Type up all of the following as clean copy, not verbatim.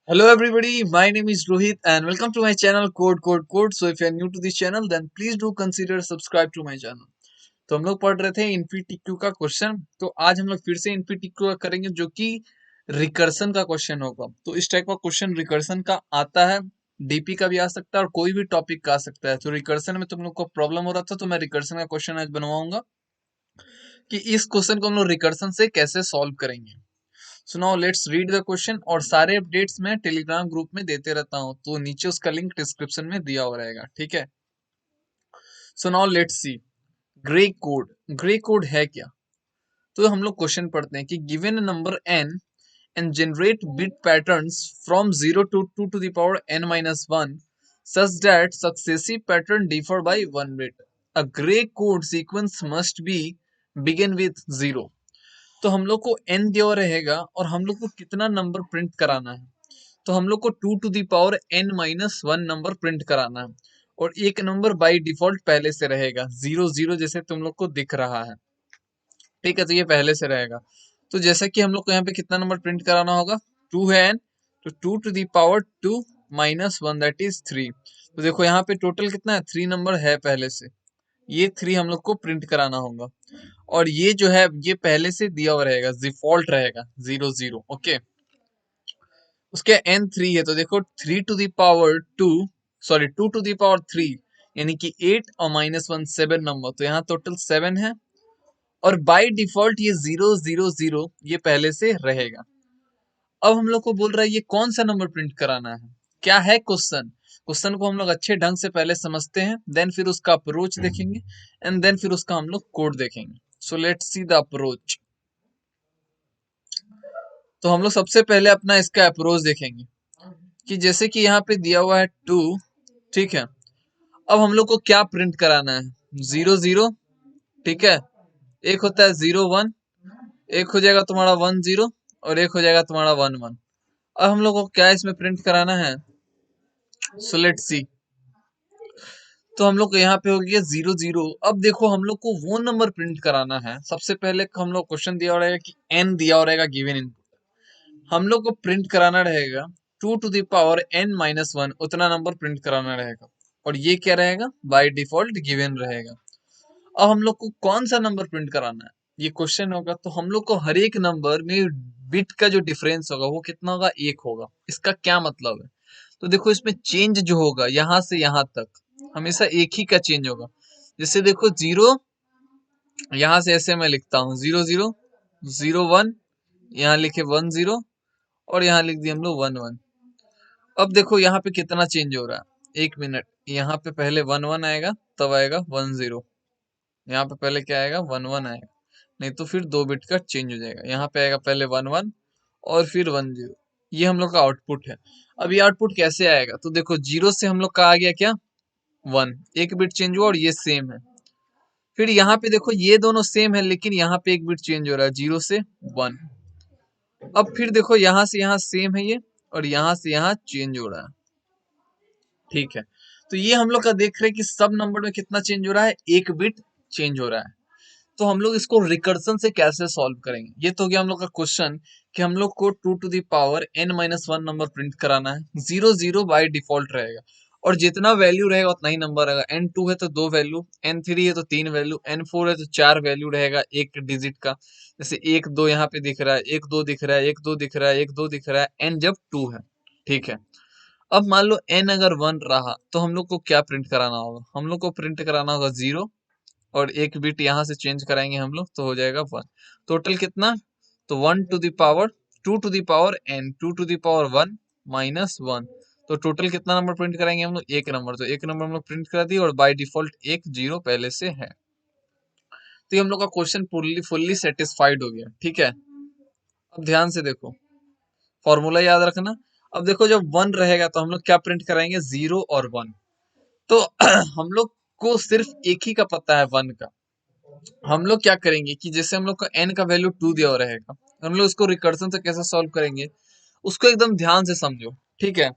Hello everybody, my name is Rohit and welcome to my channel Code. So if you are new to this channel then please do consider subscribe to my channel. तो हम लोग पढ़ रहे थे इनपीटीक्यू का question. तो आज हम लोग फिर से इनपीटीक्यू का करेंगे जो कि रिकर्सन का क्वेश्चन होगा। तो इस टाइप का क्वेश्चन रिकर्सन का आता है, डीपी का भी आ सकता है और कोई भी टॉपिक का आ सकता है। तो रिकर्सन में तुम लोग को प्रॉब्लम हो रहा था तो मैं रिकर्सन का क्वेश्चन आज बनवाऊंगा कि इस क्वेश्चन को हम लोग रिकर्सन से कैसे सॉल्व करेंगे। सो now let's read the question. और सारे अपडेट्स मैं टेलीग्राम ग्रुप में देते रहता हूँ, तो नीचे उसका लिंक डिस्क्रिप्शन में दिया हुआ रहेगा, ठीक है। सो now let's C grey code है क्या। तो हम लोग क्वेश्चन पढ़ते हैं कि given number n and generate bit patterns from 0 to 2 to the power n minus 1 such that successive pattern differ by 1 bit. A gray code sequence must be begin with 0. तो हम लोग को n दिया रहेगा और हम लोग को कितना नंबर प्रिंट कराना है। तो हम लोग को 2 to the power n minus 1 number print कराना है और एक नंबर बाय डिफॉल्ट पहले से रहेगा 0 0 जैसे तुम लोग को दिख रहा है, ठीक है। तो ये पहले से रहेगा। तो जैसा कि हम लोग को यहाँ पे कितना नंबर प्रिंट कराना होगा, 2 है n, तो 2 to the power 2 minus 1 that is 3। तो देखो यहाँ पे टोटल कितना है, 3 नंबर है पहले से, ये 3 हम लोग को प्रिंट कराना होगा। और ये जो है ये पहले से दिया हुआ रहेगा, डिफॉल्ट रहेगा 0 0, ओके। उसके n 3 है तो देखो 3 to the power 2, sorry 2 to the power 3 यानी कि 8 और माइनस 1 7 नंबर, तो यहाँ टोटल 7 है। और बाय डिफॉल्ट ये 0 0 0 ये पहले से रहेगा। अब हम लोग को बोल रहा है ये कौन सा नंबर प्रिंट कराना है, क्या है क्वेश्चन। क्वेश्चन को हम लोग अच्छे ढंग से पहले समझते हैं, देन फिर उसका अप्रोच देखेंगे एंड देन फिर उसका हम लोग कोड देखेंगे। So let's see the approach. तो हम लोग सबसे पहले अपना इसका अप्रोच देखेंगे कि जैसे कि यहाँ पे दिया हुआ है 2, ठीक है। अब हम लोग को क्या प्रिंट कराना है, 0 0, ठीक है। एक होता है 0 1, एक हो जाएगा तुम्हारा 1 0 और एक हो जाएगा तुम्हारा 1 1। अब हम लोग को क्या इसमें प्रिंट कराना है, सो लेट्स सी। तो हम लोग को यहाँ पे हो गया 0 0। अब देखो हम लोग को वो नंबर प्रिंट कराना है। सबसे पहले हम लोग क्वेश्चन दिया हो रहेगा कि n दिया हो रहेगा गिवन इनपुट, हम लोग को प्रिंट कराना रहेगा 2 to the power n minus 1, उतना नंबर प्रिंट कराना रहेगा। और ये क्या रहेगा, बाय डिफॉल्ट गिवन रहेगा। अब हम लोग को कौन सा नंबर प्रिंट कराना है ये क्वेश्चन होगा। तो हम लोग को हर एक नंबर में बिट का जो डिफरेंस होगा वो कितना होगा, 1 होगा। इसका क्या मतलब है, तो देखो इसमें चेंज जो होगा यहाँ से यहाँ तक हमेशा एक ही का चेंज होगा। जैसे देखो 0, यहाँ से ऐसे मैं लिखता हूँ 0 0 0 1, यहाँ लिखे 1 0 और यहाँ लिख दिए हम लोग 1 1। अब देखो यहाँ पे कितना चेंज हो रहा है, 1 मिनट। यहाँ पे पहले 1 1 आएगा, तब आएगा 1 0। यहाँ पे पहले क्या आएगा, 1 1 आएगा, नहीं तो फिर 2 बिट का चेंज हो जाएगा। यहाँ पे आएगा पहले 1 1 और फिर 1 0। ये हम लोग का आउटपुट है। अब ये आउटपुट कैसे आएगा, तो देखो 0 से हम लोग का आ गया क्या, 1, एक बिट चेंज हुआ और ये सेम है। फिर यहाँ पे देखो ये दोनों सेम है लेकिन यहाँ पे एक बिट चेंज हो रहा है 0 से 1। अब फिर देखो यहाँ से यहाँ सेम है ये और यहाँ से यहाँ चेंज हो रहा है, ठीक है। तो ये हम लोग का देख रहे हैं कि सब नंबर में कितना चेंज हो रहा है, एक बिट चेंज हो रहा है। तो हम लोग इसको रिकर्सन से कैसे सॉल्व करेंगे, ये तो हो गया हम लोग का क्वेश्चन कि हम लोग को 2 to the power n minus 1 number print कराना है। 0 0 बाय डिफॉल्ट रहेगा और जितना वैल्यू रहेगा उतना ही नंबर रहेगा। n2 है तो 2 वैल्यू, n3 है तो 3 वैल्यू, n4 है तो 4 वैल्यू रहेगा एक डिजिट का। जैसे 1 2 यहाँ पे दिख रहा है, 1 2 दिख रहा है, 1 2 दिख रहा है, 1 2 दिख रहा है, n जब 2 है, ठीक है। अब मान लो n अगर 1 रहा तो हम लोग को क्या प्रिंट कराना होगा, हम लोग को प्रिंट कराना होगा 0 और एक बिट यहाँ से चेंज कराएंगे हम लोग तो हो जाएगा 1। टोटल कितना, तो 1 to the power 2 to the power n 2 to the power 1 minus 1। तो टोटल कितना नंबर प्रिंट कराएंगे हम लोग, एक नंबर। तो एक नंबर हम लोग प्रिंट करा दिए और बाय डिफॉल्ट एक 0 पहले से है। तो ये हम लोग का क्वेश्चन फुल्ली सेटिस्फाइड हो गया, ठीक है। अब ध्यान से देखो, फॉर्मूला याद रखना। अब देखो जब 1 रहेगा तो हम लोग क्या प्रिंट कराएंगे, 0 और 1। तो हम लोग को सिर्फ एक ही का पता है 1 का। हम लोग क्या करेंगे कि जैसे हम लोग का n का वैल्यू 2 दिया हुआ रहेगा, हम लोग इसको रिकर्सन से कैसे सॉल्व करेंगे उसको एकदम ध्यान से समझो, ठीक है।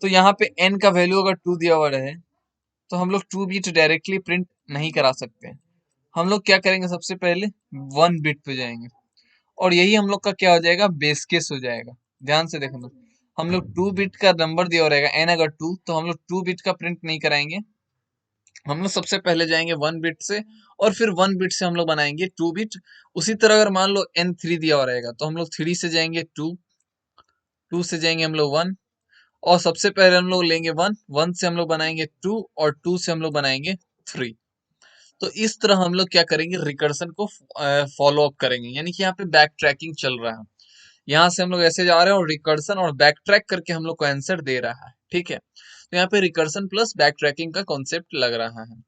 तो यहाँ पे n का वैल्यू अगर 2 दिया हुआ रहे तो हम लोग 2 बिट डायरेक्टली प्रिंट नहीं करा सकते। हम लोग क्या करेंगे, सबसे पहले 1 बिट पे जाएंगे और यही हम लोग का क्या हो जाएगा, बेस केस हो जाएगा। ध्यान से देखना, हम लोग 2 बिट का नंबर दिया रहेगा n अगर 2, तो हम लोग 2 बिट का प्रिंट नहीं कराएंगे। हम लोग सबसे पहले जाएंगे 1 बिट से और फिर 1 बिट से हम लोग बनाएंगे 2 बिट। उसी तरह अगर मान लो n3 दिया हुआ रहेगा तो हम लोग 3 से जाएंगे 2, 2 से जाएंगे हम लोग 1, और सबसे पहले हम लोग लेंगे 1, 1 से हम लोग बनाएंगे 2 और 2 से हम लोग बनाएंगे 3। तो इस तरह हम लोग क्या करेंगे, रिकर्सन को फॉलो अप करेंगे, यानी कि यहाँ पे बैक ट्रैकिंग चल रहा है। यहाँ से हम लोग ऐसे जा रहे हैं और रिकर्सन और बैक ट्रैक करके हम लोग को आंसर दे रहा है, ठीक है। तो यहाँ पे रिकर्सन प्लस बैक ट्रैकिंग का कॉन्सेप्ट लग रहा है।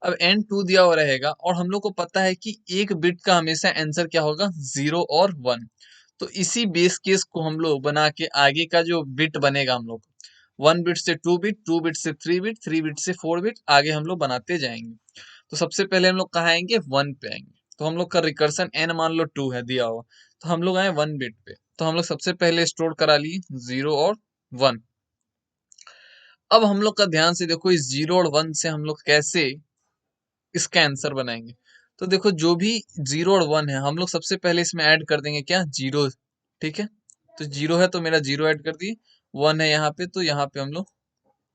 अब n2 दिया हुआ रहेगा और हम लोग को पता है कि एक बिट का हमेशा आंसर क्या होगा, 0 और 1। तो इसी बेस केस को हम लोग बना के आगे का जो बिट बनेगा हम लोग 1 बिट से 2 बिट, 2 बिट से 3 बिट, 3 बिट से 4 बिट, आगे हम लोग बनाते जाएंगे। तो सबसे पहले हम लोग कहाँ आएंगे, 1 पे आएंगे। तो हम लोग का रिकर्सन n मान लो 2 है दिया हुआ, तो हम लोग आए 1 बिट पे। तो हम लोग सबसे पहले स्टोर करा लिए 0 और 1। अब हम लोग का ध्यान से देखो, इस 0 और 1 से हम लोग कैसे इसका आंसर बनाएंगे। तो देखो जो भी 0 और 1 है हम लोग सबसे पहले इसमें ऐड कर देंगे क्या, 0, ठीक है। तो 0 है तो मेरा 0 ऐड कर दिए, 1 है यहाँ पे तो यहाँ पे हम लोग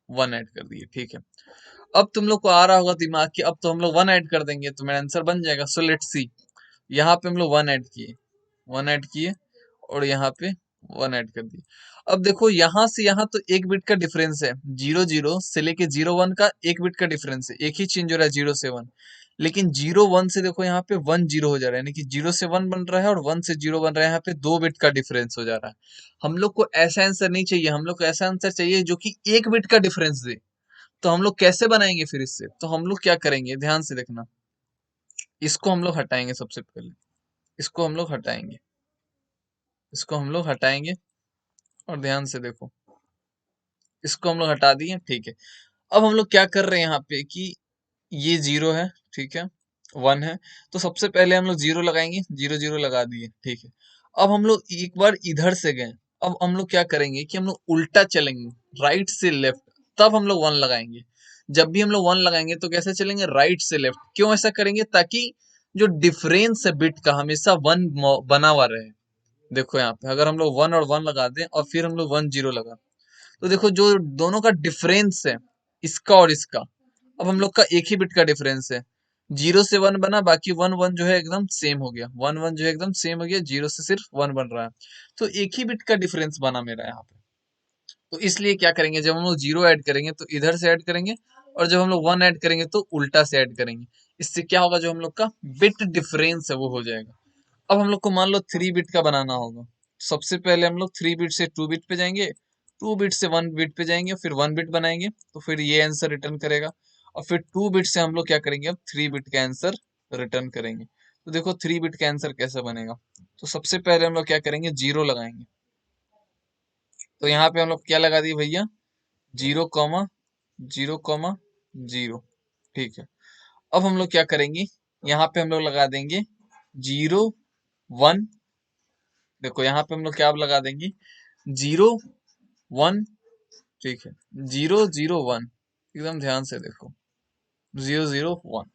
1 ऐड कर दिए, ठीक है। अब तुम लोग को आ रहा होगा दिमाग कि अब तो हम लोग 1 ऐड कर देंगे तो मेरा आंसर बन जाएगा। सो लेट्स सी, यहाँ पे हम लोग 1 ऐड किए, 1 ऐड किए और यहाँ पे 1 ऐड कर दिए। अब देखो यहाँ से यहाँ तो एक बिट का डिफरेंस है, 0 0 से लेके 0 1 का एक बिट का डिफरेंस है, एक ही चेंज हो रहा है 0 से 1। लेकिन 0 1 से देखो यहाँ पे 1 0 हो जा रहा है, यानी कि 0 से 1 बन रहा है और 1 से 0 बन रहा है, यहाँ पे 2 बिट का डिफरेंस हो जा रहा है। हम लोग को ऐसा आंसर नहीं चाहिए, हम लोग को ऐसा आंसर चाहिए जो कि एक बिट का डिफरेंस दे। तो हम लोग कैसे बनाएंगे फिर इससे, तो हम लोग क्या करेंगे, ध्यान से देखना। इसको हम लोग हटाएंगे सबसे पहले, इसको हम लोग हटाएंगे, इसको हम लोग हटाएंगे और ध्यान से देखो, इसको हम लोग हटा दिए, ठीक है। अब हम लोग क्या कर रहे हैं यहाँ पे कि ये 0 है, ठीक है, 1 है, तो सबसे पहले हम लोग 0 लगाएंगे, 0 0 लगा दिए, ठीक है। अब हम लोग एक बार इधर से गए, अब हम लोग क्या करेंगे कि हम लोग उल्टा चलेंगे, राइट से लेफ्ट, तब हम लोग 1 लगाएंगे। जब भी हम लोग 1 लगाएंगे तो कैसे चलेंगे, राइट से लेफ्ट। क्यों ऐसा करेंगे, ताकि जो डिफरेंस है बिट का हमेशा 1 बना हुआ रहे। देखो यहाँ पे अगर हम लोग 1 और 1 लगा दें और फिर हम लोग 1 0 लगा, तो देखो जो दोनों का डिफरेंस है, इसका और इसका, अब हम लोग का एक ही बिट का डिफरेंस है। 0 से 1 बना, बाकी 1 1 जो है एकदम सेम हो गया, 1 1 जो है एकदम सेम हो गया, 0 से सिर्फ 1 बन रहा है। तो एक ही बिट का डिफरेंस बना मेरा यहाँ पे। तो इसलिए क्या करेंगे, जब हम लोग 0 ऐड करेंगे तो इधर से ऐड करेंगे, और जब हम लोग 1 ऐड करेंगे तो उल्टा से ऐड करेंगे। इससे क्या होगा, जो हम लोग का बिट डिफरेंस है वो हो जाएगा। अब हम लोग को मान लो 3 बिट का बनाना होगा। सबसे पहले हम लोग 3 बिट से 2 बिट पे जाएंगे, 2 बिट से 1 बिट पे जाएंगे, फिर 1 बिट बनाएंगे, तो फिर ये आंसर रिटर्न करेगा। और फिर 2 बिट से हम लोग क्या करेंगे, अब 3 बिट का आंसर रिटर्न करेंगे। तो देखो 3 बिट का आंसर कैसे बनेगा। तो सबसे पहले हम लोग क्या करेंगे, 0 लगाएंगे। तो यहाँ पे हम लोग क्या लगा दिए भैया, 0 कॉमा 0 कॉमा 0, ठीक है। अब हम लोग क्या करेंगे, यहाँ पे हम लोग लगा देंगे 0 1। देखो यहाँ पे हम लोग क्या लगा देंगे, 0 1, ठीक है, 0 0 1, एकदम ध्यान से देखो, 0 0 1,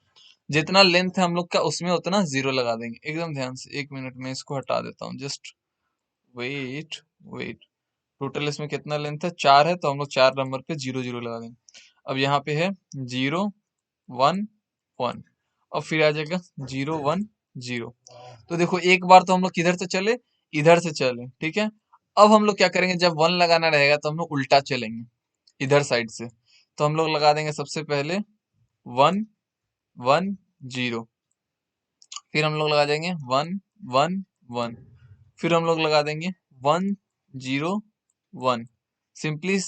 जितना लेंथ है हम लोग का उसमें उतना 0 लगा देंगे, एकदम ध्यान से। एक मिनट में इसको हटा देता हूँ, जस्ट वेट वेट। टोटल इसमें कितना लेंथ है, 4 है, तो हम लोग 4 नंबर पे 0 0 लगा देंगे। अब यहाँ पे है 0 1 1, और फिर आ जाएगा 0 1 0। तो देखो एक बार तो हम लोग किधर से चले, इधर से चले, ठीक है। अब हम लोग क्या करेंगे, जब 1 लगाना रहेगा तो हम लोग उल्टा चलेंगे, इधर साइड से। तो हम लोग लगा देंगे सबसे पहले 1 1 0, फिर हम लोग लगा देंगे 1 1 1, फिर हम लोग लगा देंगे 1 0 1। सिंपली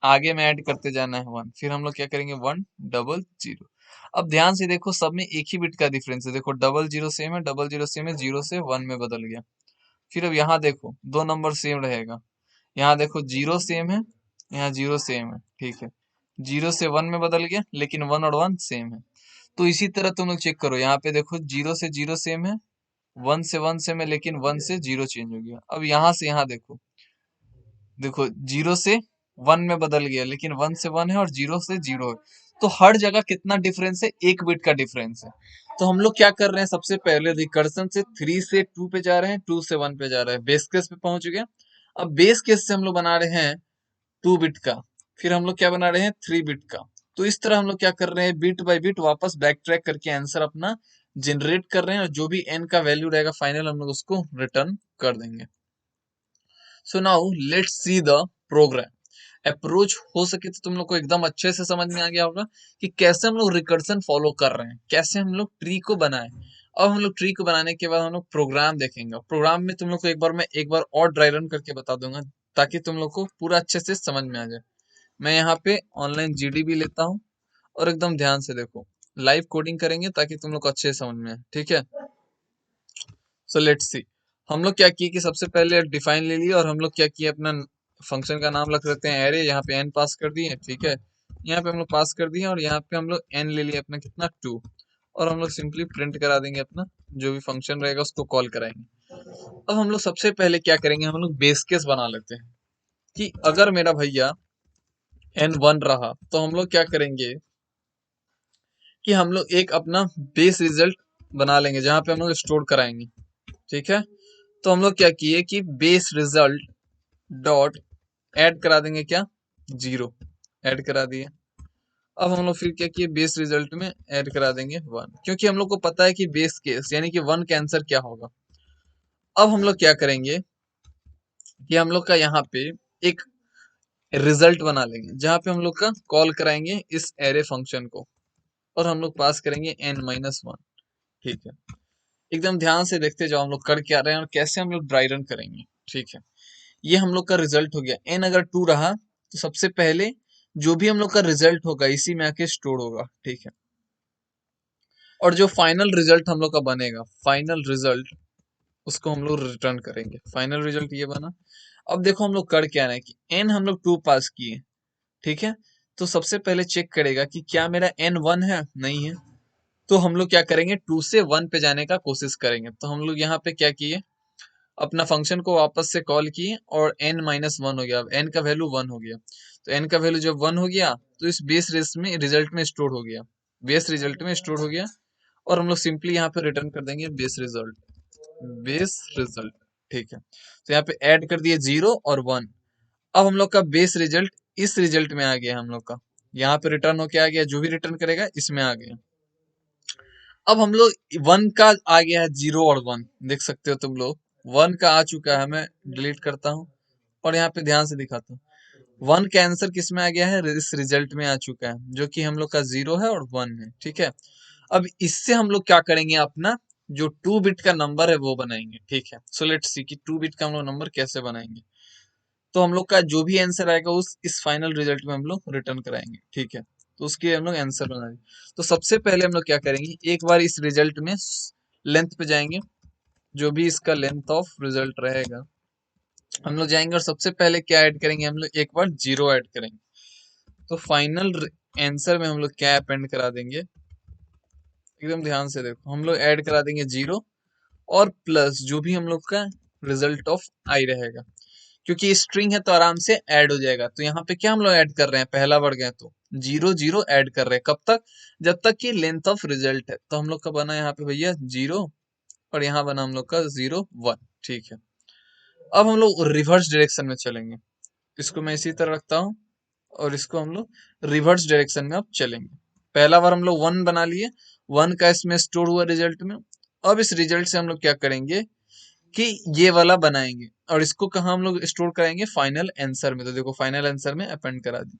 आगे में ऐड करते जाना है 1, फिर हम लोग क्या करेंगे 1 डबल 0। अब ध्यान से देखो, सब में एक ही बिट का डिफरेंस है। देखो डबल जीरो सेम है, डबल जीरो सेम है, 0 से 1 में बदल गया। फिर अब यहाँ देखो दो नंबर सेम रहेगा, यहाँ देखो 0 सेम है, यहाँ 0 सेम है, ठीक है। 0 से 1 में बदल गया, लेकिन 1 और 1 सेम है। तो इसी तरह तुम लोग चेक करो, यहाँ पे देखो 0 से 0 सेम है, 1 से 1 सेम है, लेकिन 1 से 0 चेंज हो गया। अब यहाँ से यहाँ देखो, देखो 0 से 1 में बदल गया, लेकिन 1 से 1 है और 0 से 0 है। तो हर जगह कितना डिफरेंस है, एक बिट का डिफरेंस है। तो हम लोग क्या कर रहे हैं, सबसे पहले रिकर्सन से 3 से 2 पे जा रहे हैं, 2 से 1 पे जा रहे हैं, बेस केस पे पहुंच गए। अब बेस केस से हम लोग बना रहे हैं 2 बिट का, फिर हम लोग क्या बना रहे हैं 3 बिट का। तो इस तरह हम लोग क्या कर रहे हैं, बिट बाय बिट वापस बैक ट्रैक करके आंसर अपना जनरेट कर रहे हैं, और जो भी n का वैल्यू रहेगा फाइनल हम लोग उसको रिटर्न कर देंगे। So now let's see the program approach. हो सके तो तुम लोग को एकदम अच्छे से समझ में आ गया होगा कि कैसे हम लोग रिकर्सन फॉलो कर रहे हैं, कैसे हम लोग ट्री को बनाए। अब हम लोग ट्री को बनाने के बाद हम लोग प्रोग्राम देखेंगे। प्रोग्राम में तुम लोग को मैं एक बार और ड्राई रन करके बता दूंगा, ताकि तुम लोग को पूरा अच्छे से समझ में आ जाए। मैं यहाँ पे ऑनलाइन जीडीबी लेता हूँ, और एकदम ध्यान से देखो, लाइव कोडिंग करेंगे ताकि तुम लोग को अच्छे से समझ में आए, ठीक है। सो लेट्स सी, हम लोग क्या किए कि सबसे पहले डिफाइन ले लिए, और हम लोग क्या किए, अपना फंक्शन का नाम रख देते हैं एरे। यहाँ पे एन पास कर दिए, ठीक है, यहाँ पे हम लोग पास कर दिए, और यहाँ पे हम लोग एन ले लिए अपना कितना 2, और हम लोग सिंपली प्रिंट करा देंगे अपना जो भी फंक्शन रहेगा उसको कॉल कराएंगे। अब हम लोग सबसे पहले क्या करेंगे, हम लोग बेस केस बना लेते हैं कि अगर मेरा भैया n1 रहा तो हम लोग क्या करेंगे कि हम लोग एक अपना बेस रिजल्ट बना लेंगे जहां पे हम लोग स्टोर कराएंगे, ठीक है। तो हम लोग क्या किए कि बेस रिजल्ट डॉट ऐड करा देंगे क्या 0, ऐड करा दिए। अब हम लोग फिर क्या किए, बेस रिजल्ट में ऐड करा देंगे 1, क्योंकि हम लोग को पता है कि बेस केस यानी कि 1 का आंसर क्या होगा। अब हम लोग क्या करेंगे कि हम लोग का यहाँ पे एक रिजल्ट बना लेंगे जहां पे हम लोग का कॉल कराएंगे इस एरे फंक्शन को, और हम लोग पास करेंगे n-1, ठीक है। एकदम ध्यान से देखते जाओ हम लोग कर क्या रहे हैं और कैसे हम लोग ड्राई रन करेंगे, ठीक है। ये हम लोग का रिजल्ट हो गया। n अगर 2 रहा तो सबसे पहले जो भी हम लोग का रिजल्ट होगा इसी में आके स्टोर होगा, ठीक है। और जो फाइनल रिजल्ट हम लोग का बनेगा, फाइनल रिजल्ट, उसको हम लोग रिटर्न करेंगे। फाइनल रिजल्ट ये बना। अब देखो हम लोग कर क्या रहे हैं कि n हम लोग 2 पास किए, ठीक है। तो सबसे पहले चेक करेगा कि क्या मेरा n 1 है, नहीं है। तो हम लोग क्या करेंगे, 2 से 1 पे जाने का कोशिश करेंगे। तो हम लोग यहाँ पे क्या किए, अपना फंक्शन को वापस से कॉल किए, और n-1 हो गया। अब n का वैल्यू 1 हो गया, तो n का वैल्यू जब 1 हो गया तो इस बेस रिजल्ट में स्टोर हो गया, बेस रिजल्ट में स्टोर हो गया। और हम लोग सिंपली यहाँ पे रिटर्न कर देंगे बेस रिजल्ट, बेस रिजल्ट, ठीक है। तो यहाँ पे ऐड कर दिए 0 और 1। अब हम लोग का बेस रिजल्ट इस रिजल्ट में आ गया, हम लोग का यहाँ पे रिटर्न होके आ गया, जो भी रिटर्न करेगा इसमें आ गया। अब हम लोग 1 का आ गया है 0 और 1, देख सकते हो तुम लोग 1 का आ चुका है। मैं डिलीट करता हूँ और यहाँ पे ध्यान से दिखाता हूँ, 1 का आंसर किस में आ गया है, इस रिजल्ट में आ चुका है, जो कि हम लोग का 0 है और 1 है, ठीक है। अब इससे हम लोग क्या करेंगे, अपना जो 2 बिट का नंबर है वो बनाएंगे, ठीक है। सो लेट्स सी कि 2 बिट का हम लोग नंबर कैसे बनाएंगे। तो हम लोग का जो भी आंसर आएगा उस इस फाइनल रिजल्ट में हम लोग रिटर्न कराएंगे, ठीक है। तो उसके हम लोग आंसर बनाएंगे। तो सबसे पहले हम लोग क्या करेंगे, एक बार इस रिजल्ट में लेंथ पे जाएंगे, जो भी इसका लेंथ ऑफ रिजल्ट रहेगा हम लोग जाएंगे, और सबसे पहले क्या ऐड करेंगे, हम लोग एक बार 0 ऐड करेंगे। तो फाइनल आंसर में हम लोग क्या अपेंड करा देंगे, एकदम ध्यान से देखो, हम लोग ऐड करा देंगे 0 और प्लस जो भी हम लोग का रिजल्ट ऑफ आई रहेगा, क्योंकि स्ट्रिंग है तो आराम से ऐड हो जाएगा। तो यहाँ पे क्या हम लोग ऐड कर रहे हैं, पहला वर्ग है तो 0 0 ऐड कर रहे हैं, कब तक, जब तक कि लेंथ ऑफ रिजल्ट है। तो हम लोग का बना यहाँ पे भैया 0, और यहाँ बना हम लोग का 0 1, ठीक है। अब हम लोग रिवर्स डायरेक्शन में चलेंगे, इसको मैं इसी तरह रखता हूँ, और इसको हम लोग रिवर्स डायरेक्शन में अब चलेंगे। पहला बार हम लोग 1 बना लिए, 1 का इसमें स्टोर हुआ रिजल्ट में। अब इस रिजल्ट से हम लोग क्या करेंगे कि ये वाला बनाएंगे, और इसको कहाँ हम लोग स्टोर कराएंगे, फाइनल आंसर में। तो देखो फाइनल आंसर में अपेंड करा दी।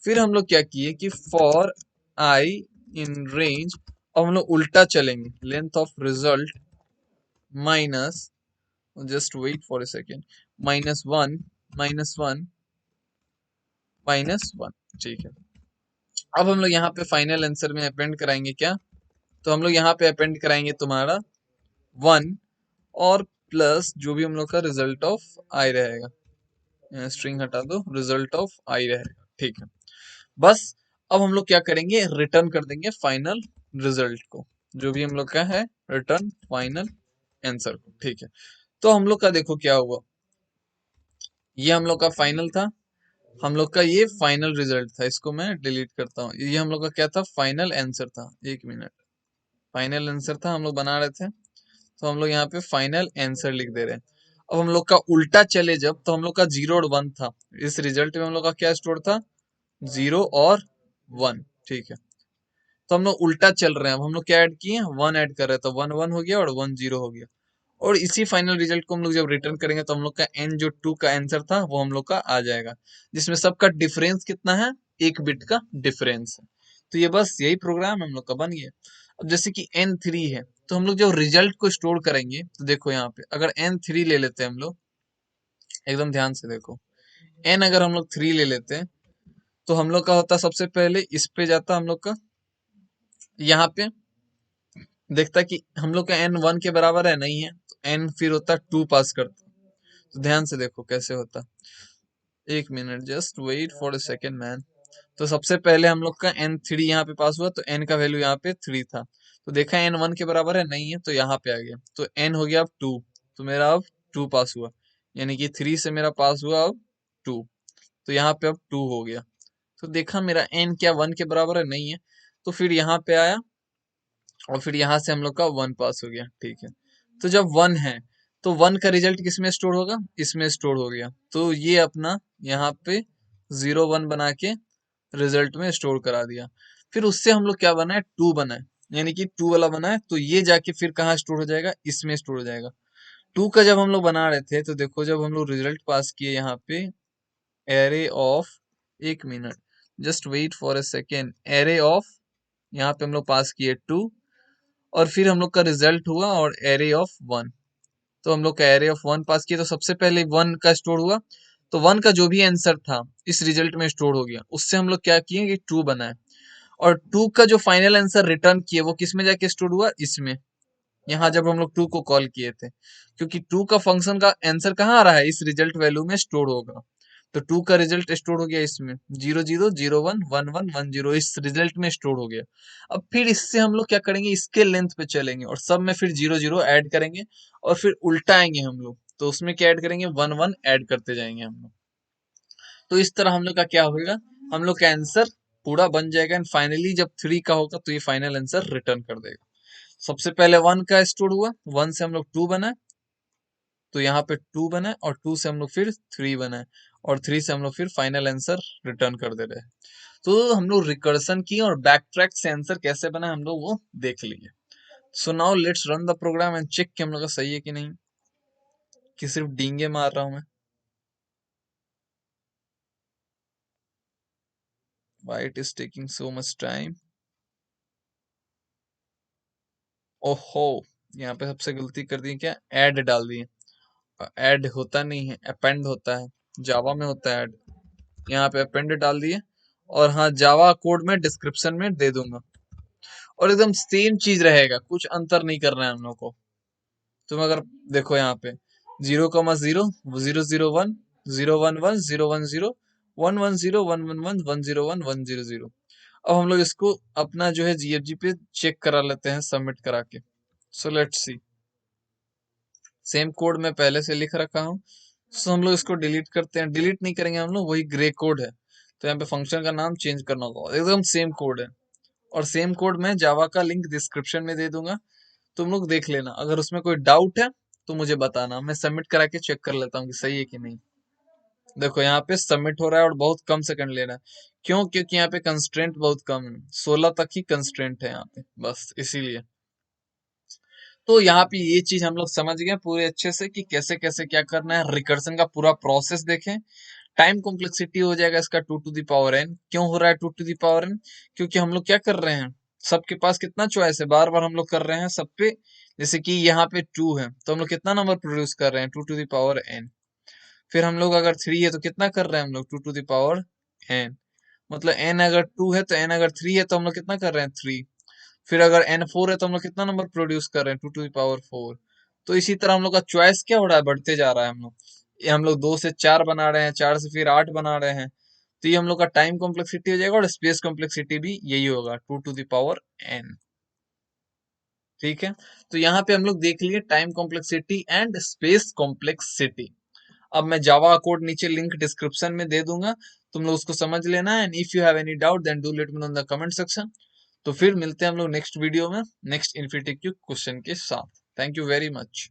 फिर हम लोग क्या किए कि फॉर आई इन रेंज, अब हम लोग उल्टा चलेंगे, length of result minus, just wait for a second, -1 -1 -1, ठीक है। अब हम लोग यहाँ पे फाइनल आंसर में अपेंड कराएंगे क्या, तो हम लोग यहाँ पे अपेंड कराएंगे तुम्हारा 1, और प्लस जो भी हम लोग का रिजल्ट ऑफ आई रहेगा, स्ट्रिंग हटा दो, रिजल्ट ऑफ आई रहेगा, ठीक है। बस अब हम लोग क्या करेंगे, रिटर्न कर देंगे फाइनल रिजल्ट को, जो भी हम लोग का है, रिटर्न फाइनल आंसर को, ठीक है। तो हम लोग का देखो क्या हुआ, ये हम लोग का फाइनल था, हम लोग का ये फाइनल रिजल्ट था। इसको मैं डिलीट करता हूँ, ये हम लोग का क्या था, फाइनल आंसर था। एक मिनट, फाइनल आंसर था हम लोग बना रहे थे, तो हम लोग यहाँ पे फाइनल आंसर लिख दे रहे हैं। अब हम लोग का उल्टा चले जब, तो हम लोग का 0 और 1 था, इस रिजल्ट में हम लोग का क्या स्टोर था, 0 और 1, ठीक है। तो हम लोग उल्टा चल रहे हैं, अब हम लोग क्या ऐड किए, 1 ऐड कर रहे हैं, तो 1 1 हो गया और 1 0 हो गया। और इसी फाइनल रिजल्ट को हम लोग जब रिटर्न करेंगे तो हम लोग का n जो 2 का आंसर था वो हम लोग का आ जाएगा, जिसमें सबका डिफरेंस कितना है, 1 बिट का डिफरेंस है। तो ये बस यही प्रोग्राम हम लोग का बन गया। अब जैसे कि n3 है, तो हम लोग जब रिजल्ट को स्टोर करेंगे तो देखो यहाँ पे अगर n3 ले लेते हैं हम लोग, एकदम ध्यान से देखो, n अगर हम लोग 3 ले लेते हैं तो हम लोग का होता सबसे पहले इस पे जाता हम लोग का, यहाँ पे देखता कि हम लोग का n 1 के बराबर है, नहीं है, तो n फिर होता 2 पास करता। तो ध्यान से देखो कैसे होता, 1 minute, just wait for a second man. तो सबसे पहले हम लोग का n3 यहाँ पे पास हुआ, तो n का वैल्यू यहाँ पे 3 था, तो देखा n 1 के बराबर है, नहीं है, तो यहाँ पे आ गया, तो n हो गया अब 2, तो मेरा अब 2 पास हुआ, यानी कि 3 से मेरा पास हुआ अब 2, तो यहाँ पे अब 2 हो गया। तो देखा मेरा n क्या 1 के बराबर है, नहीं है, तो फिर यहाँ पे आया और फिर यहाँ से हम लोग का 1 पास हो गया, ठीक है। तो जब 1 है तो 1 का रिजल्ट किस में स्टोर होगा, इसमें स्टोर हो गया, तो ये अपना यहाँ पे 0 1 बना के रिजल्ट में स्टोर करा दिया। फिर उससे हम लोग क्या बनाए, 2 बनाए, यानी कि 2 वाला बनाए, तो ये जाके फिर कहाँ स्टोर हो जाएगा, इसमें स्टोर हो जाएगा। 2 का जब हम लोग बना रहे थे तो देखो जब हम लोग रिजल्ट पास किए यहाँ पे, array of, 1 minute, just wait for a second, array of, यहाँ पे हम लोग पास किए 2, और फिर हम लोग का रिजल्ट हुआ और एरे ऑफ 1, तो हम लोग का एरे ऑफ 1 पास किया, तो सबसे पहले 1 का स्टोर हुआ, तो 1 का जो भी आंसर था इस रिजल्ट में स्टोर हो गया, उससे हम लोग क्या किए कि 2 बनाए, और 2 का जो फाइनल आंसर रिटर्न किए वो किस में जाके स्टोर हुआ, इसमें, यहाँ जब हम लोग 2 को कॉल किए थे, क्योंकि 2 का फंक्शन का आंसर कहाँ आ रहा है, इस रिजल्ट वैल्यू में स्टोर होगा, तो 2 का रिजल्ट स्टोर हो गया इसमें, 0 0 0 1 1 1 1 0 इस रिजल्ट में स्टोर हो गया। अब फिर इससे हम लोग क्या करेंगे, इसके लेंथ पे चलेंगे और सब में फिर 0 0 ऐड करेंगे, और फिर उल्टा आएंगे हम लोग, तो उसमें क्या ऐड करेंगे, 1 1 ऐड करते जाएंगे हम लोग। तो इस तरह हम लोग का क्या होगा, हम लोग का आंसर पूरा बन जाएगा, एंड फाइनली जब 3 का होगा तो ये फाइनल आंसर रिटर्न कर देगा। सबसे पहले 1 का स्टोर हुआ, 1 से हम लोग 2 बनाए, तो यहाँ पे 2 बनाए, और 2 से हम लोग फिर 3 बनाए, और 3 से हम लोग फिर फाइनल आंसर रिटर्न कर दे रहे हैं। तो हम लोग रिकर्सन की और बैक ट्रैक से आंसर कैसे बना हम लोग वो देख लिए। So now let's run the program and check कि हम लोग का सही है कि नहीं, कि सिर्फ डींगे मार रहा हूं मैं। Why it is taking so much time, ओहो, यहाँ पे सबसे गलती कर दी, क्या ऐड डाल दी, ऐड होता नहीं है, अपेंड होता है, जावा में होता है ऐड, यहाँ पे अपेंड डाल दिए, और हाँ जावा कोड में डिस्क्रिप्शन में दे दूंगा, और एकदम सेम चीज रहेगा, कुछ अंतर नहीं करना है हम लोग को। तुम अगर देखो यहाँ पे 0,0 0 0 1 0 1 1 0 1 0 1 1 0 1 1 1 1 0 1 1 0 0। अब हम लोग इसको अपना जो है जीएफजी पे चेक करा लेते हैं सबमिट करा के। So let's see, same code मैं पहले से लिख रखा हूँ, सो हम लोग इसको डिलीट करते हैं, डिलीट नहीं करेंगे हम लोग, वही ग्रे कोड है, तो यहाँ पे फंक्शन का नाम चेंज करना होगा, एकदम सेम कोड है, और सेम कोड मैं जावा का लिंक डिस्क्रिप्शन में दे दूंगा, तुम लोग देख लेना, अगर उसमें कोई डाउट है तो मुझे बताना, मैं सबमिट करा के चेक कर लेता हूँ कि सही है कि नहीं। देखो यहाँ पे सबमिट हो रहा है और बहुत कम सेकंड ले रहा है, क्यों, क्योंकि यहाँ पे कंस्ट्रेंट बहुत कम है, 16 तक ही कंस्ट्रेंट है यहाँ पे, बस इसीलिए। तो यहाँ पे ये चीज हम लोग समझ गए पूरे अच्छे से कि कैसे कैसे क्या करना है, रिकर्सन का पूरा प्रोसेस देखें। टाइम कॉम्प्लेक्सिटी हो जाएगा इसका 2 to the power n, क्यों हो रहा है 2 to the power n, क्योंकि हम लोग क्या कर रहे हैं, सबके पास कितना चॉइस है, बार बार हम लोग कर रहे हैं सब पे, जैसे कि यहाँ पे 2 है तो हम लोग कितना नंबर प्रोड्यूस कर रहे हैं, 2 to the power n। फिर हम लोग अगर 3 है तो कितना कर रहे हैं हम लोग, 2 to the power n, मतलब n अगर 2 है तो n अगर 3 है तो हम लोग कितना कर रहे हैं, 3। फिर अगर n4 है तो हम लोग कितना नंबर प्रोड्यूस कर रहे हैं, 2 to the power 4। तो इसी तरह हम लोग का चॉइस क्या हो रहा है, बढ़ते जा रहा है हम लोग, ये हम लोग 2 से 4 बना रहे हैं, 4 से फिर 8 बना रहे हैं, तो ये हम लोग का टाइम कॉम्प्लेक्सिटी हो जाएगा, और स्पेस कॉम्प्लेक्सिटी भी यही होगा, 2 to the power n, ठीक है। तो यहाँ पे हम लोग देख लिए time complexity and space complexity. अब मैं जावा कोड नीचे लिंक डिस्क्रिप्शन में दे दूंगा, तुम लोग उसको समझ लेना है, and if you have any doubt then do let me know in the comment section. तो फिर मिलते हैं हम लोग नेक्स्ट वीडियो में नेक्स्ट इन्फिनिटिव क्वेश्चन के साथ। Thank you very much.